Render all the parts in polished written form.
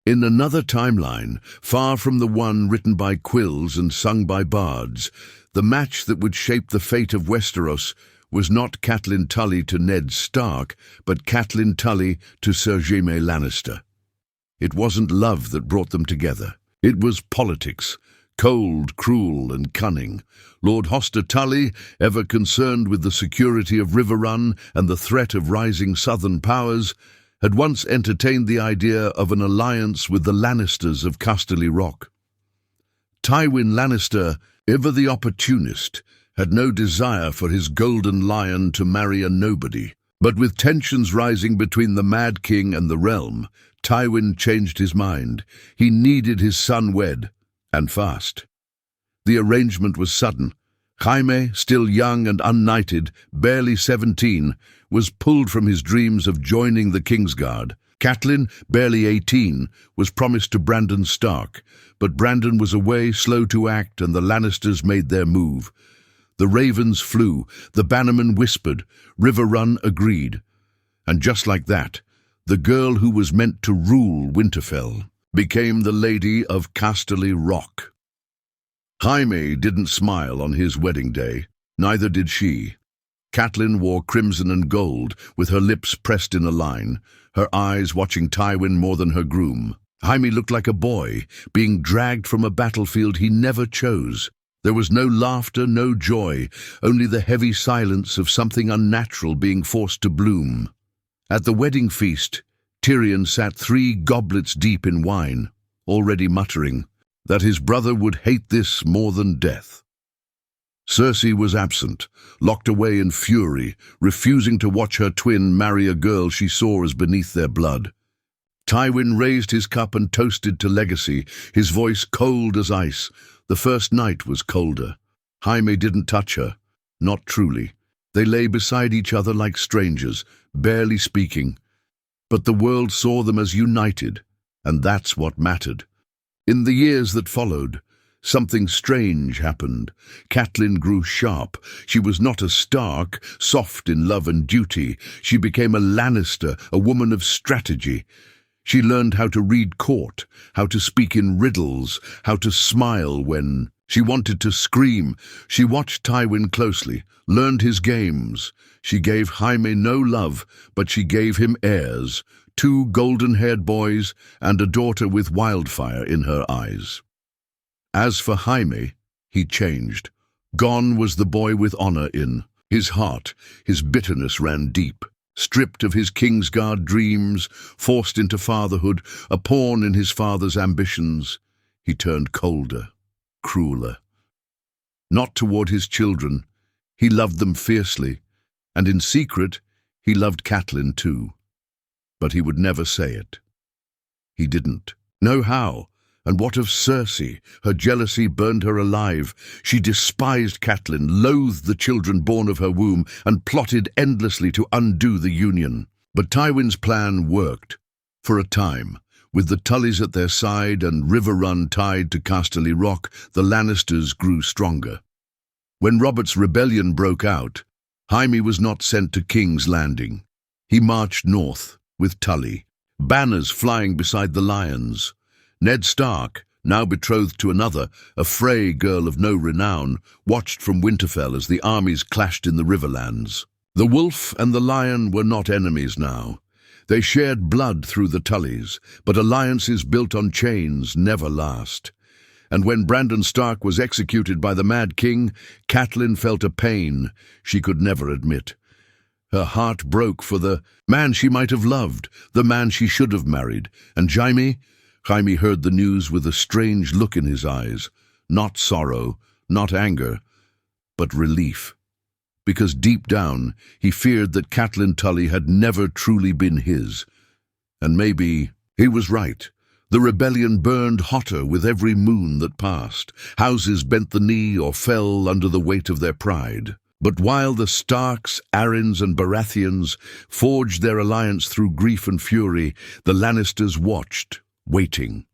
In another timeline, far from the one written by quills and sung by bards, the match that would shape the fate of Westeros was not Catelyn Tully to Ned Stark, but Catelyn Tully to Sir Jaime Lannister. It wasn't love that brought them together. It was politics, cold, cruel, and cunning. Lord Hoster Tully, ever concerned with the security of Riverrun and the threat of rising southern powers, had once entertained the idea of an alliance with the Lannisters of Casterly Rock. Tywin Lannister, ever the opportunist, had no desire for his golden lion to marry a nobody. But with tensions rising between the Mad King and the realm, Tywin changed his mind. He needed his son wed, and fast. The arrangement was sudden. Jaime, still young and unknighted, barely 17, was pulled from his dreams of joining the Kingsguard. Catelyn, barely 18, was promised to Brandon Stark, but Brandon was away, slow to act, and the Lannisters made their move. The ravens flew, the bannermen whispered, Riverrun agreed. And just like that, the girl who was meant to rule Winterfell became the Lady of Casterly Rock. Jaime didn't smile on his wedding day, neither did she. Catelyn wore crimson and gold, with her lips pressed in a line, her eyes watching Tywin more than her groom. Jaime looked like a boy, being dragged from a battlefield he never chose. There was no laughter, no joy, only the heavy silence of something unnatural being forced to bloom. At the wedding feast, Tyrion sat 3 goblets deep in wine, already muttering that his brother would hate this more than death. Cersei was absent, locked away in fury, refusing to watch her twin marry a girl she saw as beneath their blood. Tywin raised his cup and toasted to legacy, his voice cold as ice. The first night was colder. Jaime didn't touch her, not truly. They lay beside each other like strangers, barely speaking. But the world saw them as united, and that's what mattered. In the years that followed, something strange happened. Catelyn grew sharp. She was not a Stark, soft in love and duty. She became a Lannister, a woman of strategy. She learned how to read court, how to speak in riddles, how to smile when she wanted to scream. She watched Tywin closely, learned his games. She gave Jaime no love, but she gave him heirs, 2 golden-haired boys and a daughter with wildfire in her eyes. As for Jaime, he changed. Gone was the boy with honor in his heart. His bitterness ran deep. Stripped of his Kingsguard dreams, forced into fatherhood, a pawn in his father's ambitions, he turned colder, crueler. Not toward his children. He loved them fiercely, and in secret, he loved Catelyn too. But he would never say it. He didn't know how. And what of Cersei? Her jealousy burned her alive. She despised Catelyn, loathed the children born of her womb, and plotted endlessly to undo the union. But Tywin's plan worked. For a time, with the Tullys at their side and Riverrun tied to Casterly Rock, the Lannisters grew stronger. When Robert's rebellion broke out, Jaime was not sent to King's Landing. He marched north, with Tully, banners flying beside the lions. Ned Stark, now betrothed to another, a Frey girl of no renown, watched from Winterfell as the armies clashed in the Riverlands. The wolf and the lion were not enemies now. They shared blood through the Tullys, but alliances built on chains never last. And when Brandon Stark was executed by the Mad King, Catelyn felt a pain she could never admit. Her heart broke for the man she might have loved, the man she should have married, and Jaime heard the news with a strange look in his eyes, not sorrow, not anger, but relief. Because deep down, he feared that Catelyn Tully had never truly been his. And maybe he was right. The rebellion burned hotter with every moon that passed. Houses bent the knee or fell under the weight of their pride. But while the Starks, Arryns, and Baratheons forged their alliance through grief and fury, the Lannisters watched, waiting.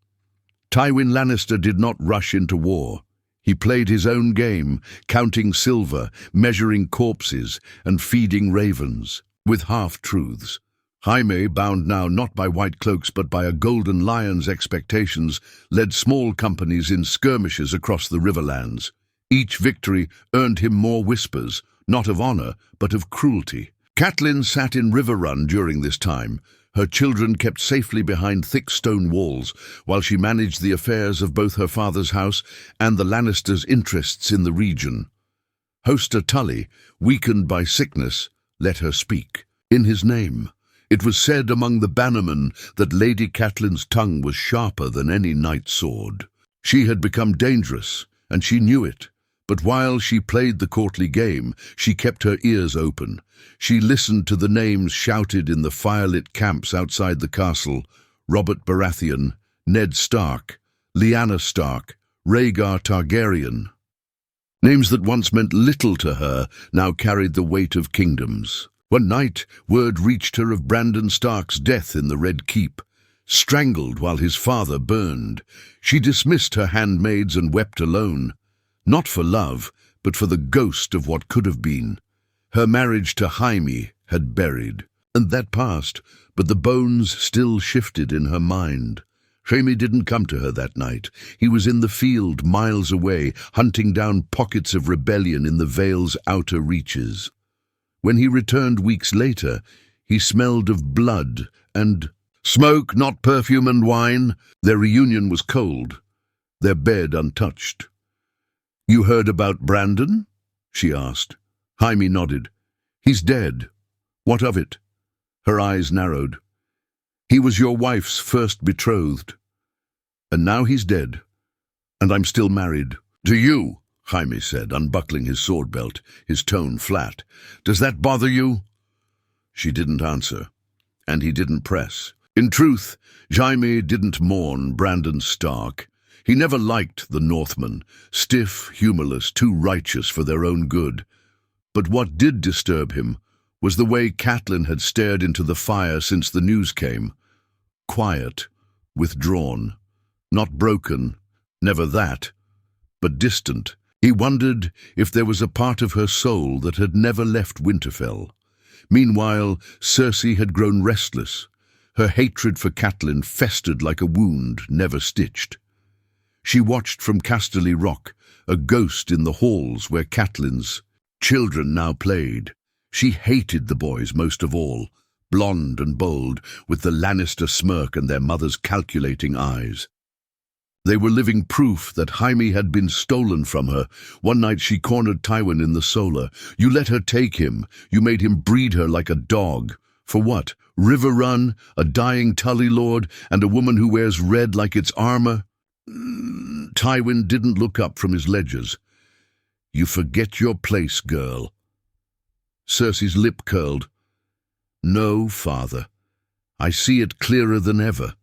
Tywin Lannister did not rush into war. He played his own game, counting silver, measuring corpses, and feeding ravens, with half-truths. Jaime, bound now not by white cloaks but by a golden lion's expectations, led small companies in skirmishes across the riverlands. Each victory earned him more whispers, not of honor, but of cruelty. Catelyn sat in Riverrun during this time, her children kept safely behind thick stone walls, while she managed the affairs of both her father's house and the Lannisters' interests in the region. Hoster Tully, weakened by sickness, let her speak. In his name, it was said among the bannermen that Lady Catelyn's tongue was sharper than any knight's sword. She had become dangerous, and she knew it. But while she played the courtly game, she kept her ears open. She listened to the names shouted in the firelit camps outside the castle: Robert Baratheon, Ned Stark, Lyanna Stark, Rhaegar Targaryen. Names that once meant little to her now carried the weight of kingdoms. One night, word reached her of Brandon Stark's death in the Red Keep, strangled while his father burned. She dismissed her handmaids and wept alone. Not for love, but for the ghost of what could have been. Her marriage to Jaime had buried, and that passed, but the bones still shifted in her mind. Jaime didn't come to her that night. He was in the field miles away, hunting down pockets of rebellion in the Vale's outer reaches. When he returned weeks later, he smelled of blood and smoke, not perfume and wine. Their reunion was cold, their bed untouched. "You heard about Brandon?" she asked. Jaime nodded. "He's dead. What of it?" Her eyes narrowed. "He was your wife's first betrothed. And now he's dead. And I'm still married." "To you," Jaime said, unbuckling his sword belt, his tone flat. "Does that bother you?" She didn't answer, and he didn't press. In truth, Jaime didn't mourn Brandon Stark. He never liked the Northmen, stiff, humorless, too righteous for their own good. But what did disturb him was the way Catelyn had stared into the fire since the news came. Quiet, withdrawn, not broken, never that, but distant. He wondered if there was a part of her soul that had never left Winterfell. Meanwhile, Cersei had grown restless. Her hatred for Catelyn festered like a wound never stitched. She watched from Casterly Rock, a ghost in the halls where Catelyn's children now played. She hated the boys most of all, blonde and bold, with the Lannister smirk and their mother's calculating eyes. They were living proof that Jaime had been stolen from her. One night she cornered Tywin in the Solar. "You let her take him. You made him breed her like a dog. For what? Riverrun, a dying Tully lord, and a woman who wears red like its armor?" Tywin didn't look up from his ledgers. "You forget your place, girl." Cersei's lip curled. "No, father. I see it clearer than ever."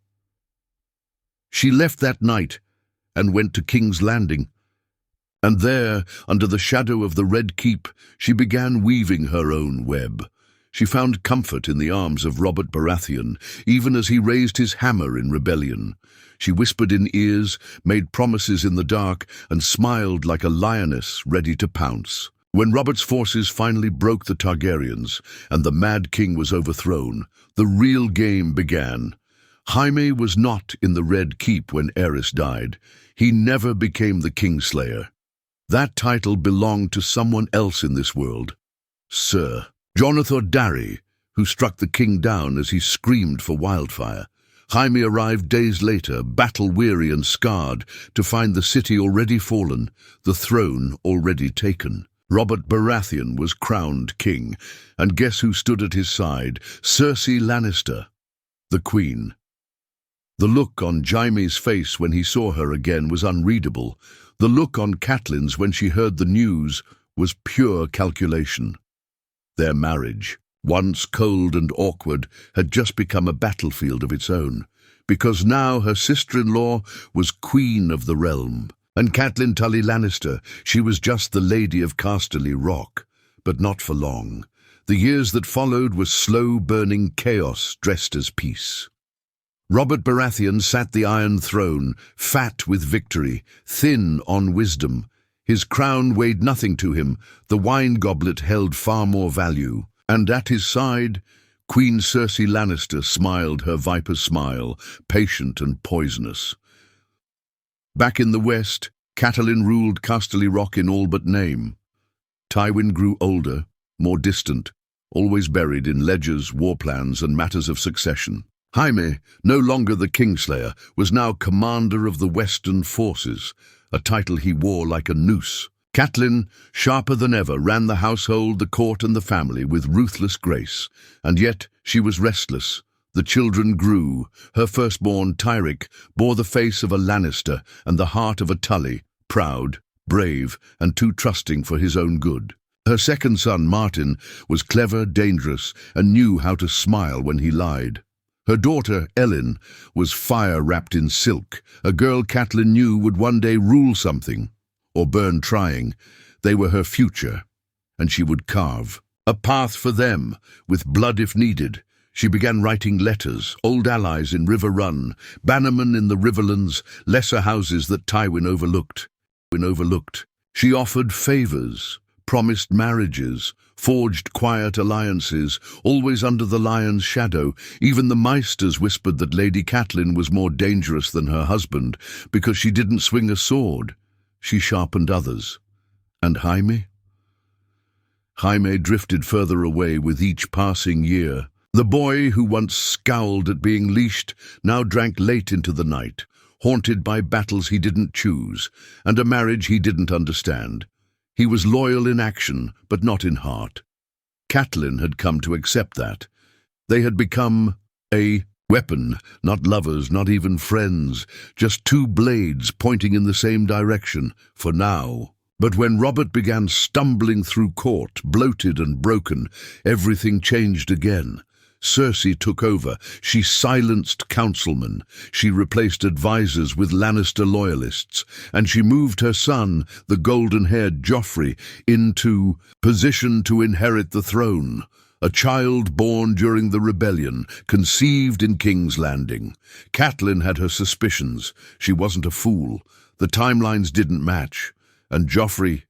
She left that night and went to King's Landing. And there, under the shadow of the Red Keep, she began weaving her own web. She found comfort in the arms of Robert Baratheon, even as he raised his hammer in rebellion. She whispered in ears, made promises in the dark, and smiled like a lioness ready to pounce. When Robert's forces finally broke the Targaryens, and the Mad King was overthrown, the real game began. Jaime was not in the Red Keep when Aerys died. He never became the Kingslayer. That title belonged to someone else in this world. Sir Jonathan Darry, who struck the king down as he screamed for wildfire. Jaime arrived days later, battle-weary and scarred, to find the city already fallen, the throne already taken. Robert Baratheon was crowned king, and guess who stood at his side? Cersei Lannister, the queen. The look on Jaime's face when he saw her again was unreadable. The look on Catelyn's when she heard the news was pure calculation. Their marriage, once cold and awkward, had just become a battlefield of its own, because now her sister-in-law was queen of the realm. And Catelyn Tully Lannister, she was just the Lady of Casterly Rock, but not for long. The years that followed was slow-burning chaos dressed as peace. Robert Baratheon sat the Iron Throne, fat with victory, thin on wisdom. His crown weighed nothing to him, the wine goblet held far more value. And at his side, Queen Cersei Lannister smiled her viper smile, patient and poisonous. Back in the west, Catelyn ruled Casterly Rock in all but name. Tywin grew older, more distant, always buried in ledgers, war plans, and matters of succession. Jaime, no longer the Kingslayer, was now commander of the Western forces, a title he wore like a noose. Catelyn, sharper than ever, ran the household, the court, and the family with ruthless grace. And yet she was restless. The children grew. Her firstborn, Tyrick, bore the face of a Lannister and the heart of a Tully, proud, brave, and too trusting for his own good. Her second son, Martin, was clever, dangerous, and knew how to smile when he lied. Her daughter, Ellen, was fire wrapped in silk, a girl Catelyn knew would one day rule something, or burn trying. They were her future, and she would carve a path for them, with blood if needed. She began writing letters, old allies in River Run, bannermen in the Riverlands, lesser houses that Tywin overlooked. She offered favours, promised marriages, forged quiet alliances, always under the lion's shadow. Even the Maesters whispered that Lady Catelyn was more dangerous than her husband because she didn't swing a sword. She sharpened others. And Jaime? Jaime drifted further away with each passing year. The boy who once scowled at being leashed now drank late into the night, haunted by battles he didn't choose and a marriage he didn't understand. He was loyal in action, but not in heart. Catelyn had come to accept that. They had become a weapon, not lovers, not even friends, just two blades pointing in the same direction, for now. But when Robert began stumbling through court, bloated and broken, everything changed again. Cersei took over. She silenced councilmen. She replaced advisors with Lannister loyalists. And she moved her son, the golden-haired Joffrey, into position to inherit the throne. A child born during the rebellion, conceived in King's Landing. Catelyn had her suspicions. She wasn't a fool. The timelines didn't match. And Joffrey,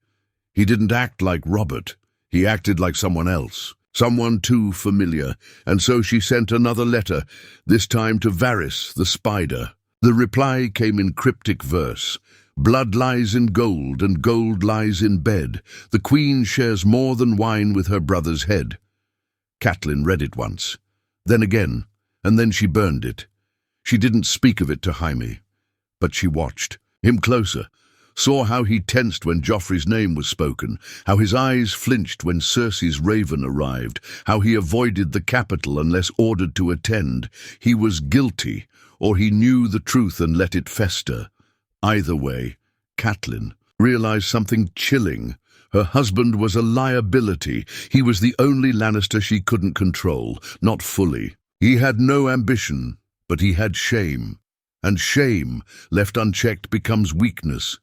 he didn't act like Robert. He acted like someone else. Someone too familiar, and so she sent another letter, this time to Varys, the spider. The reply came in cryptic verse. Blood lies in gold, and gold lies in bed. The queen shares more than wine with her brother's head. Catelyn read it once, then again, and then she burned it. She didn't speak of it to Jaime, but she watched him closer. Saw how he tensed when Joffrey's name was spoken, how his eyes flinched when Cersei's raven arrived, how he avoided the capital unless ordered to attend. He was guilty, or he knew the truth and let it fester. Either way, Catelyn realized something chilling. Her husband was a liability. He was the only Lannister she couldn't control, not fully. He had no ambition, but he had shame. And shame, left unchecked, becomes weakness.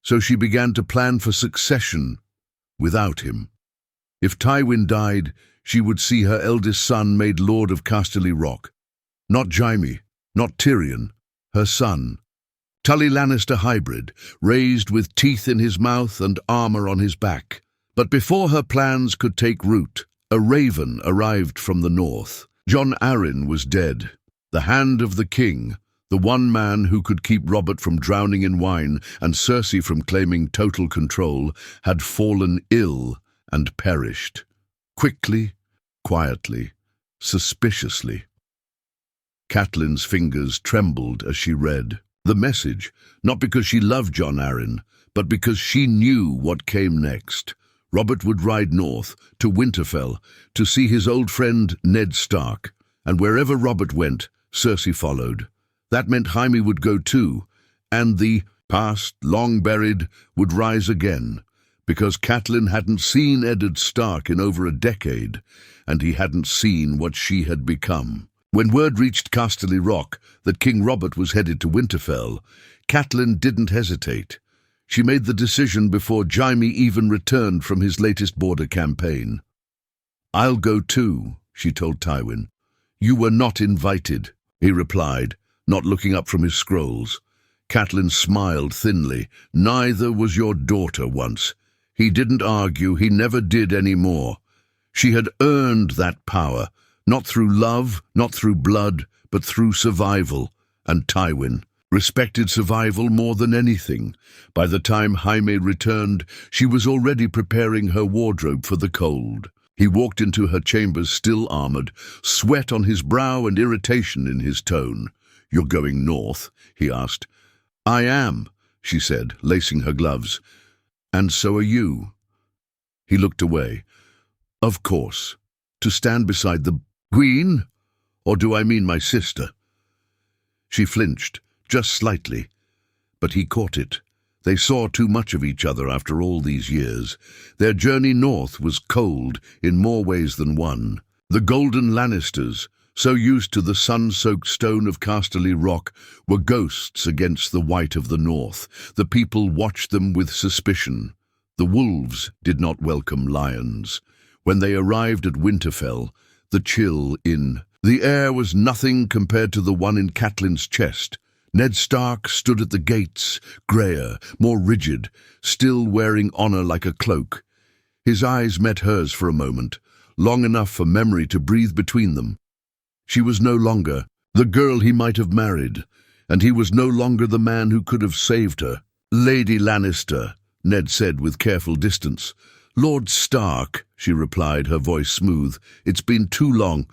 So she began to plan for succession without him. If Tywin died, she would see her eldest son made Lord of Casterly Rock. Not Jaime, not Tyrion, her son. Tully Lannister hybrid, raised with teeth in his mouth and armor on his back. But before her plans could take root, a raven arrived from the north. Jon Arryn was dead. The hand of the king, the one man who could keep Robert from drowning in wine and Cersei from claiming total control, had fallen ill and perished. Quickly, quietly, suspiciously. Catelyn's fingers trembled as she read the message, not because she loved Jon Arryn, but because she knew what came next. Robert would ride north, to Winterfell, to see his old friend Ned Stark, and wherever Robert went, Cersei followed. That meant Jaime would go too, and the past, long buried, would rise again, because Catelyn hadn't seen Eddard Stark in over a decade, and he hadn't seen what she had become. When word reached Casterly Rock that King Robert was headed to Winterfell, Catelyn didn't hesitate. She made the decision before Jaime even returned from his latest border campaign. "I'll go too," she told Tywin. "You were not invited," he replied, not looking up from his scrolls. Catelyn smiled thinly. "Neither was your daughter once." He didn't argue, he never did any more. She had earned that power, Not through love, not through blood, but through survival. And Tywin respected survival more than anything. By the time Jaime returned, she was already preparing her wardrobe for the cold. He walked into her chambers still armored, sweat on his brow and irritation in his tone. "You're going north?" he asked. "I am," she said, lacing her gloves. "And so are you." He looked away. "Of course. To stand beside the Queen? Or do I mean my sister?" She flinched, just slightly, but he caught it. They saw too much of each other after all these years. Their journey north was cold in more ways than one. The golden Lannisters, so used to the sun-soaked stone of Casterly Rock, were ghosts against the white of the north. The people watched them with suspicion. The wolves did not welcome lions. When they arrived at Winterfell, the chill in the air was nothing compared to the one in Catelyn's chest. Ned Stark stood at the gates, greyer, more rigid, still wearing honor like a cloak. His eyes met hers for a moment, long enough for memory to breathe between them. She was no longer the girl he might have married, and he was no longer the man who could have saved her. "Lady Lannister," Ned said with careful distance. "Lord Stark," she replied, her voice smooth. "It's been too long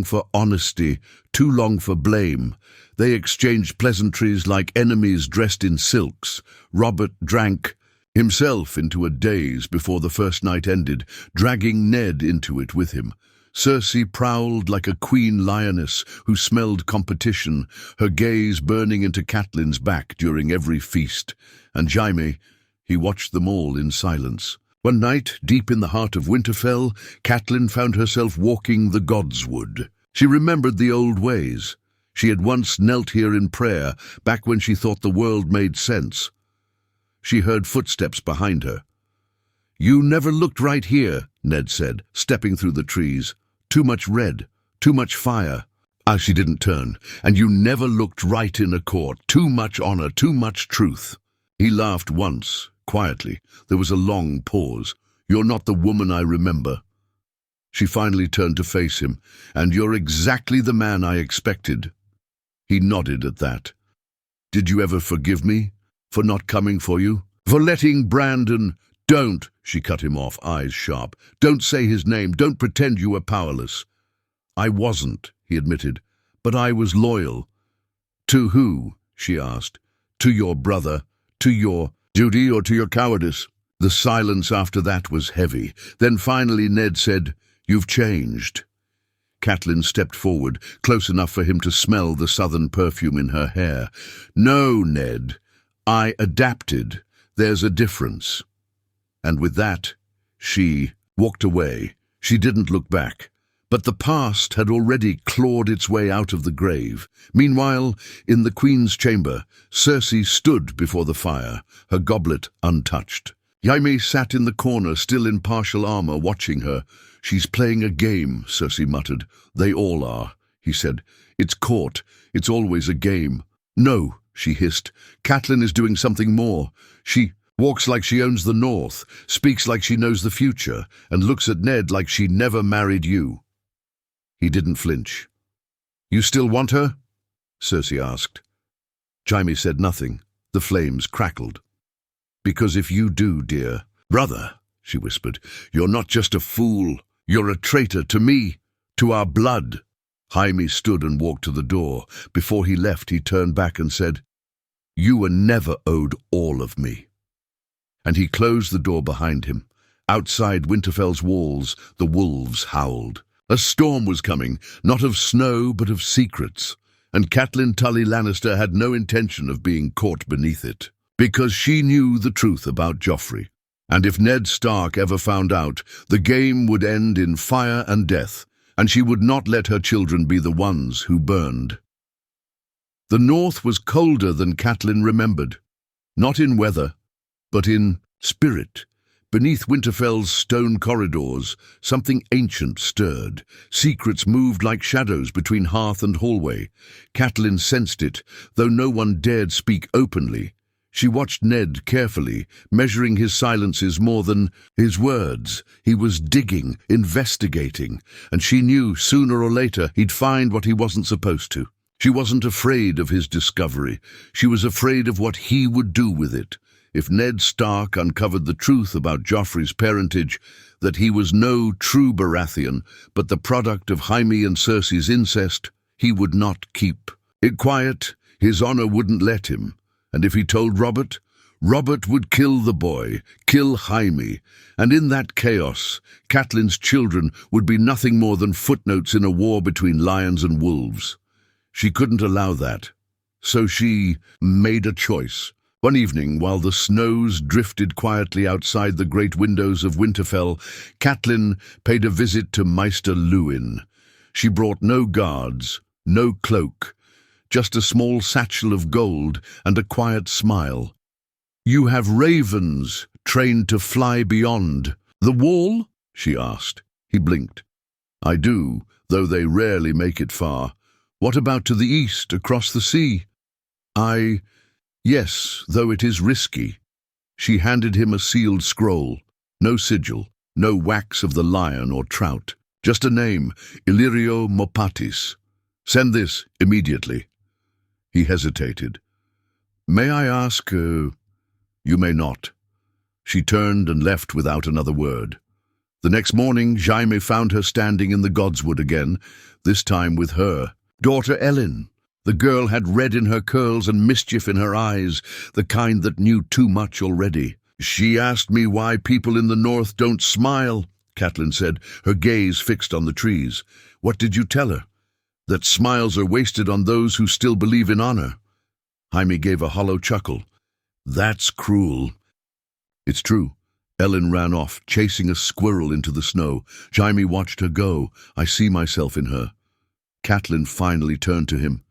for honesty, too long for blame." They exchanged pleasantries like enemies dressed in silks. Robert drank himself into a daze before the first night ended, dragging Ned into it with him. Cersei prowled like a queen lioness who smelled competition, her gaze burning into Catelyn's back during every feast. And Jaime, he watched them all in silence. One night, deep in the heart of Winterfell, Catelyn found herself walking the Godswood. She remembered the old ways. She had once knelt here in prayer, back when she thought the world made sense. She heard footsteps behind her. "You never looked right here," Ned said, stepping through the trees. "Too much red, too much fire." She didn't turn. "And you never looked right in a court. Too much honor, too much truth." He laughed once, quietly. There was a long pause. "You're not the woman I remember." She finally turned to face him. "And you're exactly the man I expected." He nodded at that. "Did you ever forgive me? For not coming for you? For letting Brandon—" "Don't," she cut him off, eyes sharp. "Don't say his name. Don't pretend you were powerless." "I wasn't," he admitted. "But I was loyal." "To who?" she asked. "To your brother. To your duty or to your cowardice?" The silence after that was heavy. Then finally Ned said, "You've changed." Catelyn stepped forward, close enough for him to smell the southern perfume in her hair. "No, Ned. I adapted. There's a difference." And with that, she walked away. She didn't look back. But the past had already clawed its way out of the grave. Meanwhile, in the Queen's chamber, Cersei stood before the fire, her goblet untouched. Jaime sat in the corner, still in partial armor, watching her. "She's playing a game," Cersei muttered. "They all are," he said. "It's court. It's always a game." "No," she hissed. "Catelyn is doing something more. She walks like she owns the North, speaks like she knows the future, and looks at Ned like she never married you." He didn't flinch. "You still want her?" Cersei asked. Jaime said nothing. The flames crackled. "Because if you do, dear brother," she whispered, "you're not just a fool. You're a traitor to me, to our blood." Jaime stood and walked to the door. Before he left, he turned back and said, "You were never owed all of me." And he closed the door behind him. Outside Winterfell's walls, the wolves howled. A storm was coming, not of snow, but of secrets. And Catelyn Tully Lannister had no intention of being caught beneath it. Because she knew the truth about Joffrey. And if Ned Stark ever found out, the game would end in fire and death, and she would not let her children be the ones who burned. The north was colder than Catelyn remembered. Not in weather, but in spirit. Beneath Winterfell's stone corridors, something ancient stirred. Secrets moved like shadows between hearth and hallway. Catelyn sensed it, though no one dared speak openly. She watched Ned carefully, measuring his silences more than his words. He was digging, investigating, and she knew sooner or later he'd find what he wasn't supposed to. She wasn't afraid of his discovery. She was afraid of what he would do with it. If Ned Stark uncovered the truth about Joffrey's parentage, that he was no true Baratheon, but the product of Jaime and Cersei's incest, he would not keep it quiet. His honor wouldn't let him. And if he told Robert, Robert would kill the boy, kill Jaime, and in that chaos, Catelyn's children would be nothing more than footnotes in a war between lions and wolves. She couldn't allow that, so she made a choice. One evening, while the snows drifted quietly outside the great windows of Winterfell, Catelyn paid a visit to Maester Luwin. She brought no guards, no cloak, just a small satchel of gold and a quiet smile. "You have ravens trained to fly beyond the wall?" she asked. He blinked. "I do, though they rarely make it far. What about to the east, across the sea?" Yes, though it is risky." She handed him a sealed scroll. No sigil, no wax of the lion or trout. Just a name, Illyrio Mopatis. "Send this immediately." He hesitated. "May I ask, You may not." She turned and left without another word. The next morning, Jaime found her standing in the Godswood again, this time with her daughter Ellen. The girl had red in her curls and mischief in her eyes, the kind that knew too much already. "She asked me why people in the north don't smile," Catelyn said, her gaze fixed on the trees. "What did you tell her? That smiles are wasted on those who still believe in honor." Jaime gave a hollow chuckle. "That's cruel." "It's true." Ellen ran off, chasing a squirrel into the snow. Jaime watched her go. "I see myself in her." Catelyn finally turned to him.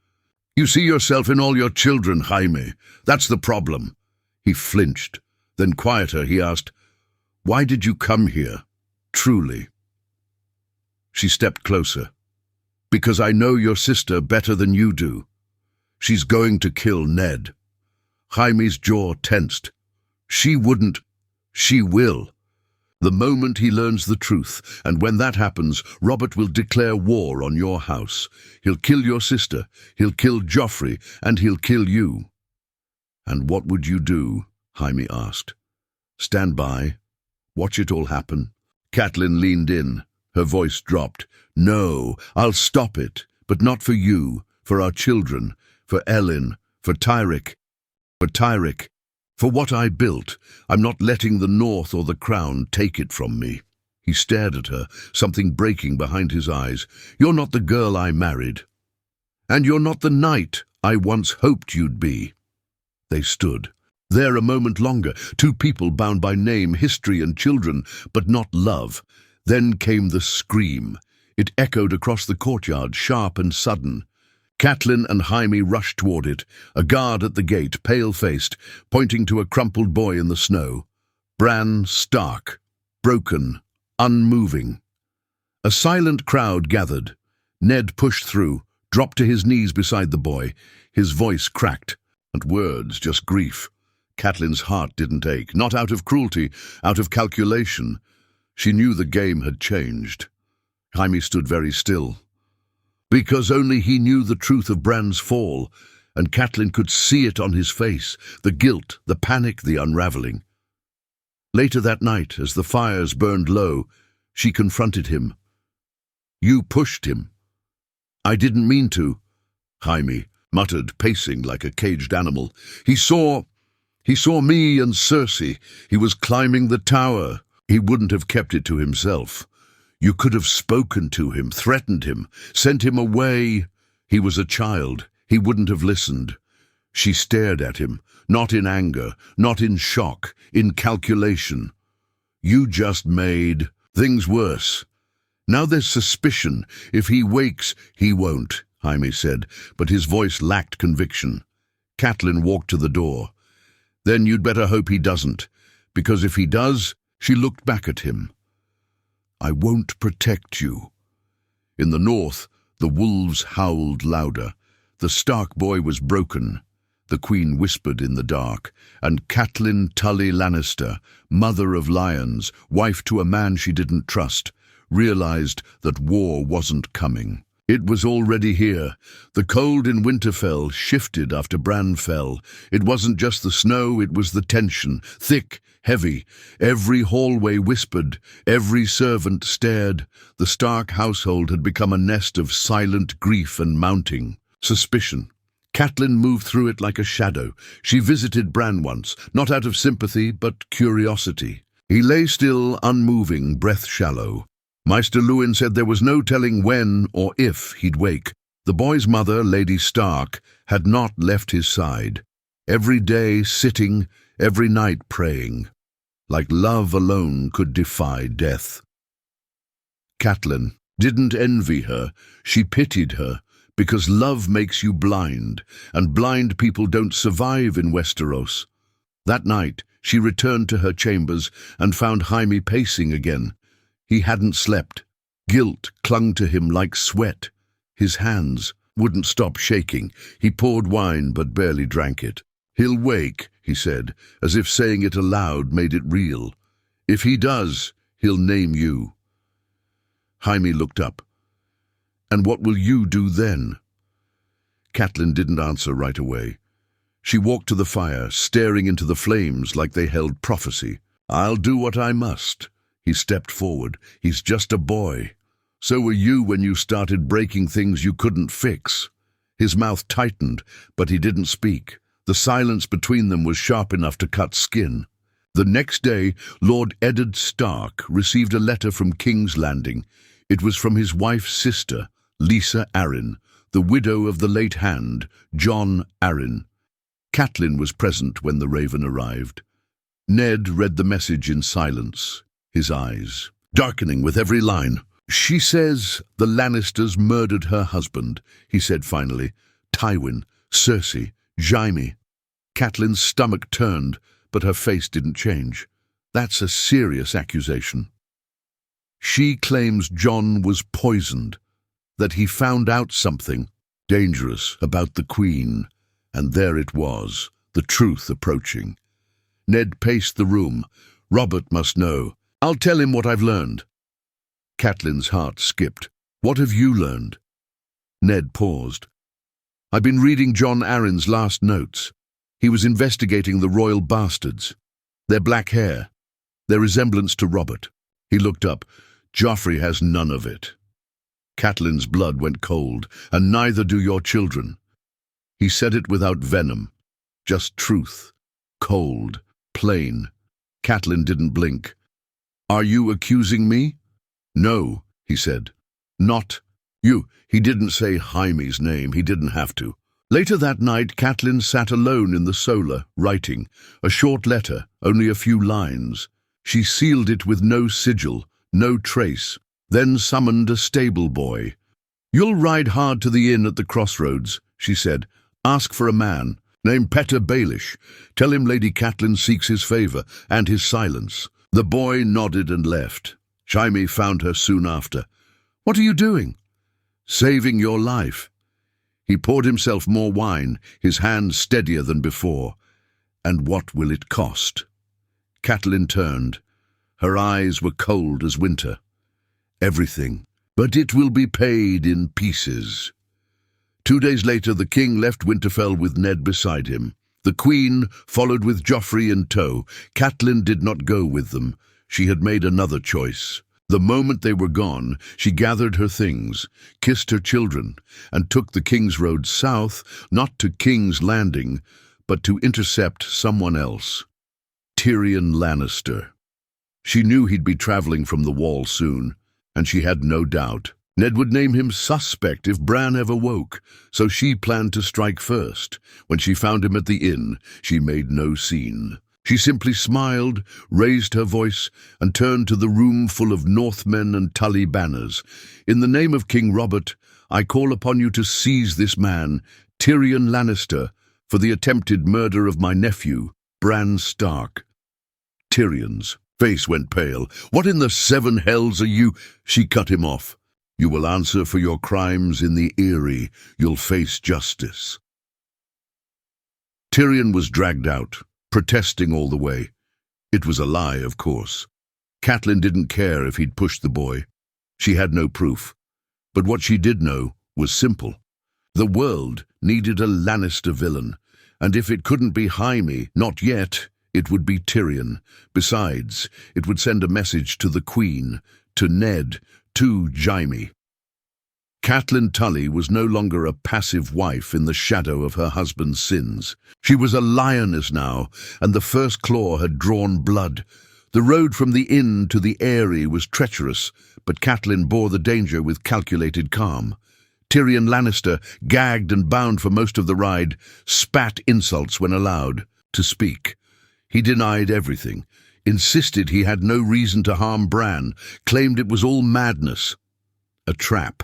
"You see yourself in all your children, Jaime. That's the problem." He flinched. Then quieter, he asked, "Why did you come here? Truly?" She stepped closer. "Because I know your sister better than you do. She's going to kill Ned." Jaime's jaw tensed. "She wouldn't. She will. The moment he learns the truth, and when that happens, Robert will declare war on your house. He'll kill your sister, he'll kill Joffrey, and he'll kill you." "And what would you do?" Jaime asked. "Stand by. Watch it all happen." Catelyn leaned in. Her voice dropped. "No, I'll stop it, but not for you, for our children, for Ellen, for Tyrick, for what I built. I'm not letting the North or the Crown take it from me." He stared at her, something breaking behind his eyes. "You're not the girl I married. And you're not the knight I once hoped you'd be." They stood. There a moment longer, two people bound by name, history, and children, but not love. Then came the scream. It echoed across the courtyard, sharp and sudden. Catelyn and Jaime rushed toward it, a guard at the gate, pale-faced, pointing to a crumpled boy in the snow. Bran Stark, broken, unmoving. A silent crowd gathered. Ned pushed through, dropped to his knees beside the boy. His voice cracked, and words just grief. Catelyn's heart didn't ache, not out of cruelty, out of calculation. She knew the game had changed. Jaime stood very still, because only he knew the truth of Bran's fall, and Catelyn could see it on his face, the guilt, the panic, the unraveling. Later that night, as the fires burned low, she confronted him. "You pushed him." "I didn't mean to," Jaime muttered, pacing like a caged animal. He saw me and Cersei. He was climbing the tower. He wouldn't have kept it to himself. You could have spoken to him, threatened him, sent him away. He was a child. He wouldn't have listened." She stared at him, not in anger, not in shock, in calculation. "You just made things worse. Now there's suspicion. If he wakes, he won't," Jaime said, but his voice lacked conviction. Catelyn walked to the door. "Then you'd better hope he doesn't, because if he does..." She looked back at him. "I won't protect you." In the north, the wolves howled louder. The Stark boy was broken. the queen whispered in the dark, and Catelyn Tully Lannister, mother of lions, wife to a man she didn't trust, realized that war wasn't coming. It was already here. The cold in Winterfell shifted after Bran fell. It wasn't just the snow, it was the tension, thick, heavy. Every hallway whispered, every servant stared. The Stark household had become a nest of silent grief and mounting suspicion. Catelyn moved through it like a shadow. She visited Bran once, not out of sympathy, but curiosity. He lay still, unmoving, breath shallow. Maester Luwin said there was no telling when or if he'd wake. The boy's mother, Lady Stark, had not left his side. Every day sitting, every night praying. Like love alone could defy death. Catelyn didn't envy her, she pitied her, because love makes you blind, and blind people don't survive in Westeros. That night, she returned to her chambers and found Jaime pacing again. He hadn't slept. Guilt clung to him like sweat. His hands wouldn't stop shaking. He poured wine but barely drank it. "He'll wake," he said, as if saying it aloud made it real. "If he does, he'll name you." Jaime looked up. "And what will you do then?" Catelyn didn't answer right away. She walked to the fire, staring into the flames like they held prophecy. "I'll do what I must." He stepped forward. "He's just a boy. So were you when you started breaking things you couldn't fix." His mouth tightened, but he didn't speak. The silence between them was sharp enough to cut skin. The next day, Lord Eddard Stark received a letter from King's Landing. It was from his wife's sister, Lisa Arryn, the widow of the late Hand, John Arryn. Catelyn was present when the raven arrived. Ned read the message in silence, his eyes darkening with every line. "She says the Lannisters murdered her husband," he said finally. "Tywin, Cersei, Jaime." Catelyn's stomach turned, but her face didn't change. "That's a serious accusation." "She claims Jon was poisoned, that he found out something dangerous about the Queen, and there it was, the truth approaching." Ned paced the room. "Robert must know. I'll tell him what I've learned." Catelyn's heart skipped. "What have you learned?" Ned paused. "I've been reading Jon Arryn's last notes. He was investigating the royal bastards. Their black hair, their resemblance to Robert." He looked up. "Joffrey has none of it." Catelyn's blood went cold. "And neither do your children." He said it without venom, just truth. Cold, plain. Catelyn didn't blink. "Are you accusing me?" "No," he said. "Not you." He didn't say Jaime's name. He didn't have to. Later that night, Catelyn sat alone in the solar, writing. A short letter, only a few lines. She sealed it with no sigil, no trace, then summoned a stable boy. "You'll ride hard to the inn at the crossroads," she said. "Ask for a man named Petter Baelish. Tell him Lady Catelyn seeks his favour and his silence." The boy nodded and left. Jaime found her soon after. "What are you doing?" "Saving your life." He poured himself more wine, his hand steadier than before. "And what will it cost?" Catelyn turned. Her eyes were cold as winter. "Everything. But it will be paid in pieces." 2 days later, the king left Winterfell with Ned beside him. The Queen followed with Joffrey in tow. Catelyn did not go with them. She had made another choice. The moment they were gone, she gathered her things, kissed her children, and took the King's Road south, not to King's Landing, but to intercept someone else. Tyrion Lannister. She knew he'd be traveling from the Wall soon, and she had no doubt. Ned would name him suspect if Bran ever woke, so she planned to strike first. When she found him at the inn, she made no scene. She simply smiled, raised her voice, and turned to the room full of Northmen and Tully banners. "In the name of King Robert, I call upon you to seize this man, Tyrion Lannister, for the attempted murder of my nephew, Bran Stark." Tyrion's face went pale. "What in the 7 hells are you—" She cut him off. "You will answer for your crimes in the Eyrie. You'll face justice." Tyrion was dragged out, protesting all the way. It was a lie, of course. Catelyn didn't care if he'd pushed the boy. She had no proof. But what she did know was simple. The world needed a Lannister villain, and if it couldn't be Jaime, not yet, it would be Tyrion. Besides, it would send a message to the Queen, to Ned, to Jaime. Catelyn Tully was no longer a passive wife in the shadow of her husband's sins. She was a lioness now, and the first claw had drawn blood. The road from the inn to the Eyrie was treacherous, but Catelyn bore the danger with calculated calm. Tyrion Lannister, gagged and bound for most of the ride, spat insults when allowed to speak. He denied everything, insisted he had no reason to harm Bran, claimed it was all madness. A trap.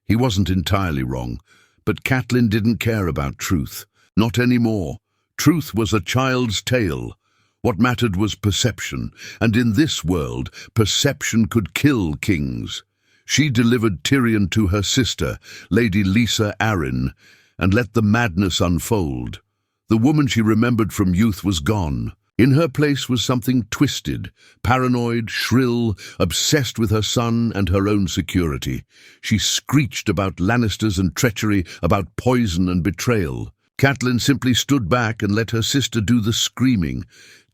He wasn't entirely wrong, but Catelyn didn't care about truth. Not anymore. Truth was a child's tale. What mattered was perception, and in this world, perception could kill kings. She delivered Tyrion to her sister, Lady Lysa Arryn, and let the madness unfold. The woman she remembered from youth was gone. In her place was something twisted, paranoid, shrill, obsessed with her son and her own security. She screeched about Lannisters and treachery, about poison and betrayal. Catelyn simply stood back and let her sister do the screaming.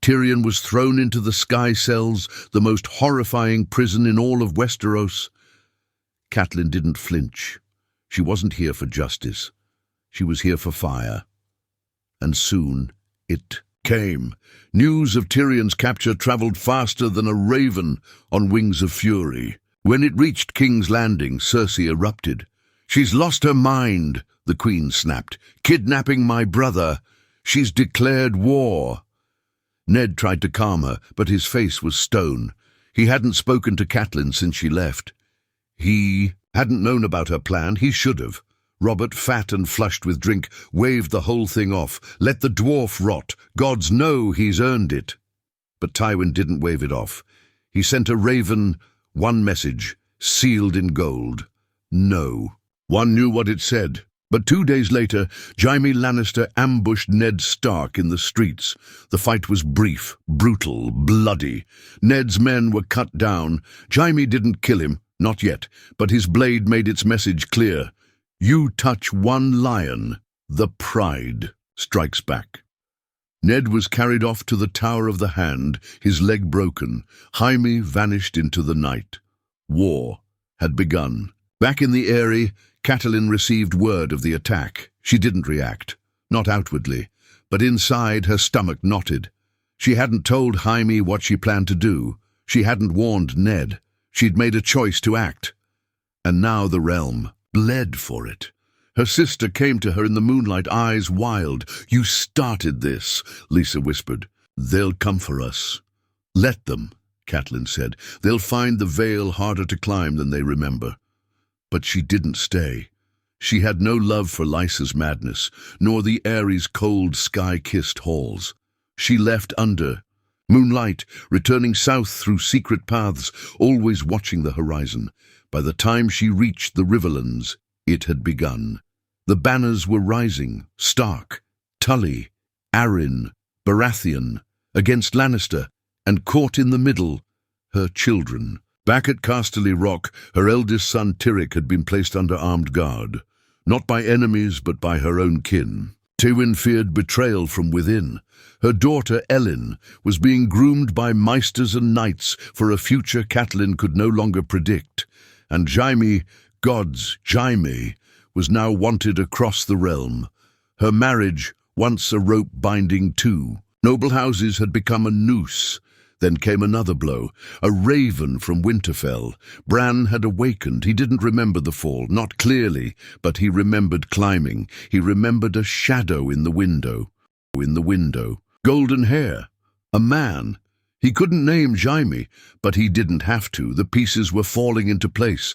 Tyrion was thrown into the sky cells, the most horrifying prison in all of Westeros. Catelyn didn't flinch. She wasn't here for justice. She was here for fire. And soon it came. News of Tyrion's capture travelled faster than a raven on wings of fury. When it reached King's Landing, Cersei erupted. "She's lost her mind," the Queen snapped. "Kidnapping my brother. She's declared war." Ned tried to calm her, but his face was stone. He hadn't spoken to Catelyn since she left. He hadn't known about her plan. He should have. Robert, fat and flushed with drink, waved the whole thing off. "Let the dwarf rot. Gods know he's earned it." But Tywin didn't wave it off. He sent a raven, one message, sealed in gold. No. One knew what it said. But 2 days later, Jaime Lannister ambushed Ned Stark in the streets. The fight was brief, brutal, bloody. Ned's men were cut down. Jaime didn't kill him, not yet, but his blade made its message clear. You touch one lion, the pride strikes back. Ned was carried off to the Tower of the Hand, his leg broken. Jaime vanished into the night. War had begun. Back in the Eyrie, Catelyn received word of the attack. She didn't react, not outwardly, but inside her stomach knotted. She hadn't told Jaime what she planned to do. She hadn't warned Ned. She'd made a choice to act. And now the realm bled for it. Her sister came to her in the moonlight, eyes wild. "You started this," Lysa whispered. "They'll come for us." "Let them," Catelyn said. "They'll find the Vale harder to climb than they remember." But she didn't stay. She had no love for Lysa's madness, nor the Aerie's cold, sky-kissed halls. She left under. Moonlight, returning south through secret paths, always watching the horizon. By the time she reached the Riverlands, it had begun. The banners were rising, Stark, Tully, Arryn, Baratheon, against Lannister, and caught in the middle, her children. Back at Casterly Rock, her eldest son Tyrick had been placed under armed guard, not by enemies but by her own kin. Tywin feared betrayal from within. Her daughter Ellen was being groomed by maesters and knights for a future Catelyn could no longer predict, and Jaime, God's Jaime, was now wanted across the realm. Her marriage, once a rope binding two. Noble houses had become a noose. Then came another blow, a raven from Winterfell. Bran had awakened. He didn't remember the fall, not clearly, but he remembered climbing. He remembered a shadow in the window. Golden hair. A man. He couldn't name Jaime, but he didn't have to. The pieces were falling into place.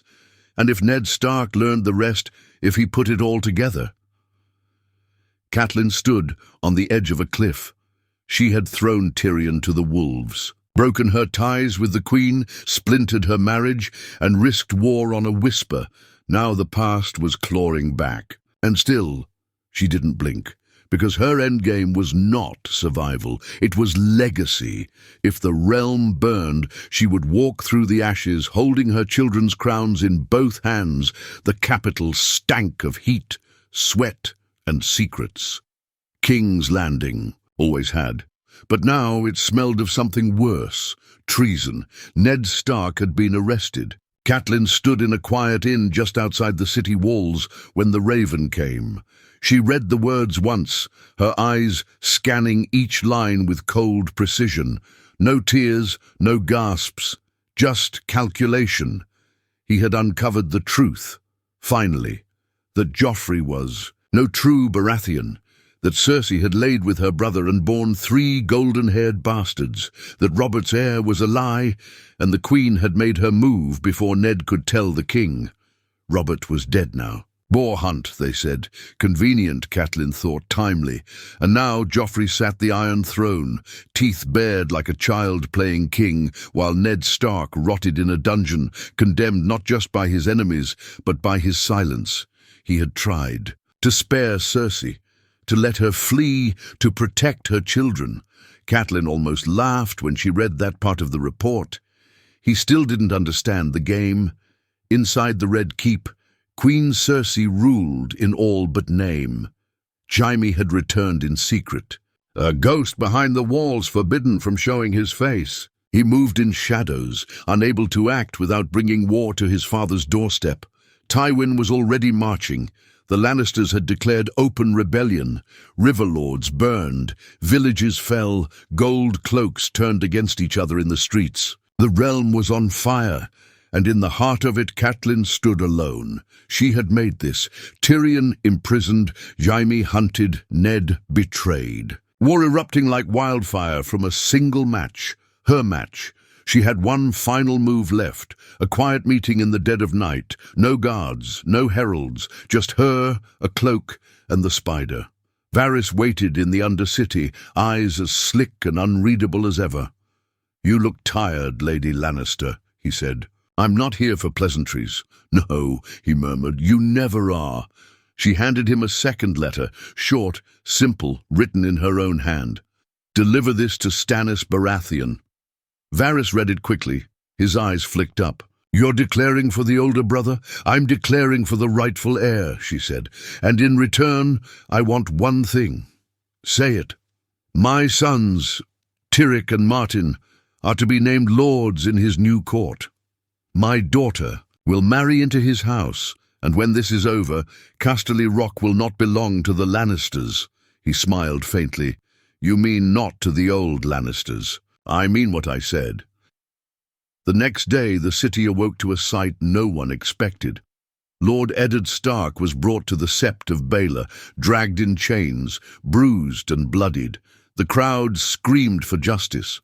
And if Ned Stark learned the rest, if he put it all together. Catelyn stood on the edge of a cliff. She had thrown Tyrion to the wolves, broken her ties with the Queen, splintered her marriage, and risked war on a whisper. Now the past was clawing back. And still, she didn't blink. because her endgame was not survival, it was legacy. If the realm burned, she would walk through the ashes, holding her children's crowns in both hands. The capital stank of heat, sweat, and secrets. King's Landing always had. But now it smelled of something worse. Treason. Ned Stark had been arrested. Catelyn stood in a quiet inn just outside the city walls when the Raven came. She read the words once, her eyes scanning each line with cold precision. No tears, no gasps, just calculation. He had uncovered the truth, finally, that Joffrey was no true Baratheon, that Cersei had laid with her brother and borne 3 golden-haired bastards, that Robert's heir was a lie, and the Queen had made her move before Ned could tell the king. Robert was dead now. Boar hunt, they said. Convenient, Catelyn thought, timely. And now Joffrey sat the Iron Throne, teeth bared like a child playing king, while Ned Stark rotted in a dungeon, condemned not just by his enemies, but by his silence. He had tried to spare Cersei, to let her flee, to protect her children. Catelyn almost laughed when she read that part of the report. He still didn't understand the game. Inside the Red Keep, Queen Cersei ruled in all but name. Jaime had returned in secret, a ghost behind the walls forbidden from showing his face. He moved in shadows, unable to act without bringing war to his father's doorstep. Tywin was already marching. The Lannisters had declared open rebellion. River lords burned, villages fell, gold cloaks turned against each other in the streets. The realm was on fire, and in the heart of it Catelyn stood alone. She had made this. Tyrion imprisoned, Jaime hunted, Ned betrayed. War erupting like wildfire from a single match, her match. She had one final move left, a quiet meeting in the dead of night. No guards, no heralds, just her, a cloak, and the spider. Varys waited in the Undercity, eyes as slick and unreadable as ever. "You look tired, Lady Lannister," he said. "I'm not here for pleasantries." "No," he murmured, "you never are." She handed him a second letter, short, simple, written in her own hand. "Deliver this to Stannis Baratheon." Varys read it quickly. His eyes flicked up. "You're declaring for the older brother? I'm declaring for the rightful heir," she said. "And in return, I want one thing." "Say it." "My sons, Tyrick and Martin, are to be named lords in his new court. My daughter will marry into his house, and when this is over, Casterly Rock will not belong to the Lannisters." He smiled faintly. "You mean not to the old Lannisters." "I mean what I said." The next day the city awoke to a sight no one expected. Lord Eddard Stark was brought to the Sept of Baelor, dragged in chains, bruised and bloodied. The crowd screamed for justice.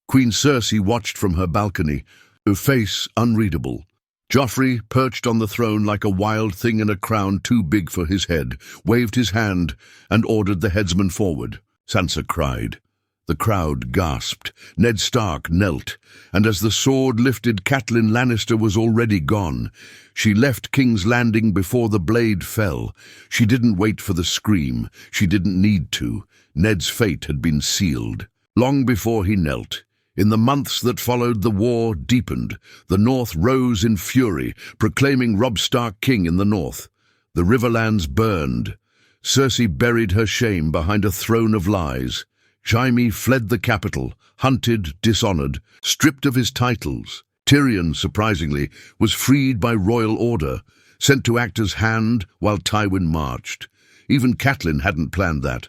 Queen Cersei watched from her balcony, her face unreadable. Joffrey, perched on the throne like a wild thing in a crown too big for his head, waved his hand and ordered the headsman forward. Sansa cried. The crowd gasped. Ned Stark knelt, and as the sword lifted, Catelyn Lannister was already gone. She left King's Landing before the blade fell. She didn't wait for the scream. She didn't need to. Ned's fate had been sealed. Long before he knelt, in the months that followed, the war deepened. The North rose in fury, proclaiming Robb Stark king in the North. The Riverlands burned. Cersei buried her shame behind a throne of lies. Jaime fled the capital, hunted, dishonored, stripped of his titles. Tyrion, surprisingly, was freed by royal order, sent to act as hand while Tywin marched. Even Catelyn hadn't planned that,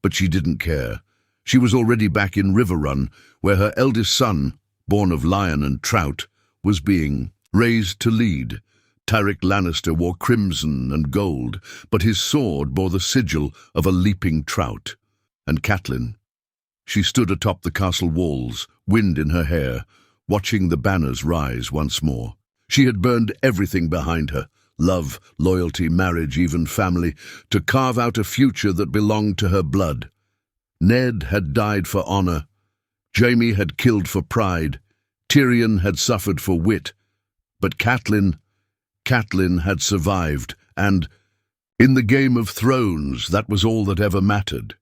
but she didn't care. She was already back in Riverrun, where her eldest son, born of lion and trout, was being raised to lead. Tyrick Lannister wore crimson and gold, but his sword bore the sigil of a leaping trout. And Catelyn, she stood atop the castle walls, wind in her hair, watching the banners rise once more. She had burned everything behind her, love, loyalty, marriage, even family, to carve out a future that belonged to her blood. Ned had died for honor. Jaime had killed for pride. Tyrion had suffered for wit. But Catelyn had survived, and In the Game of Thrones, that was all that ever mattered.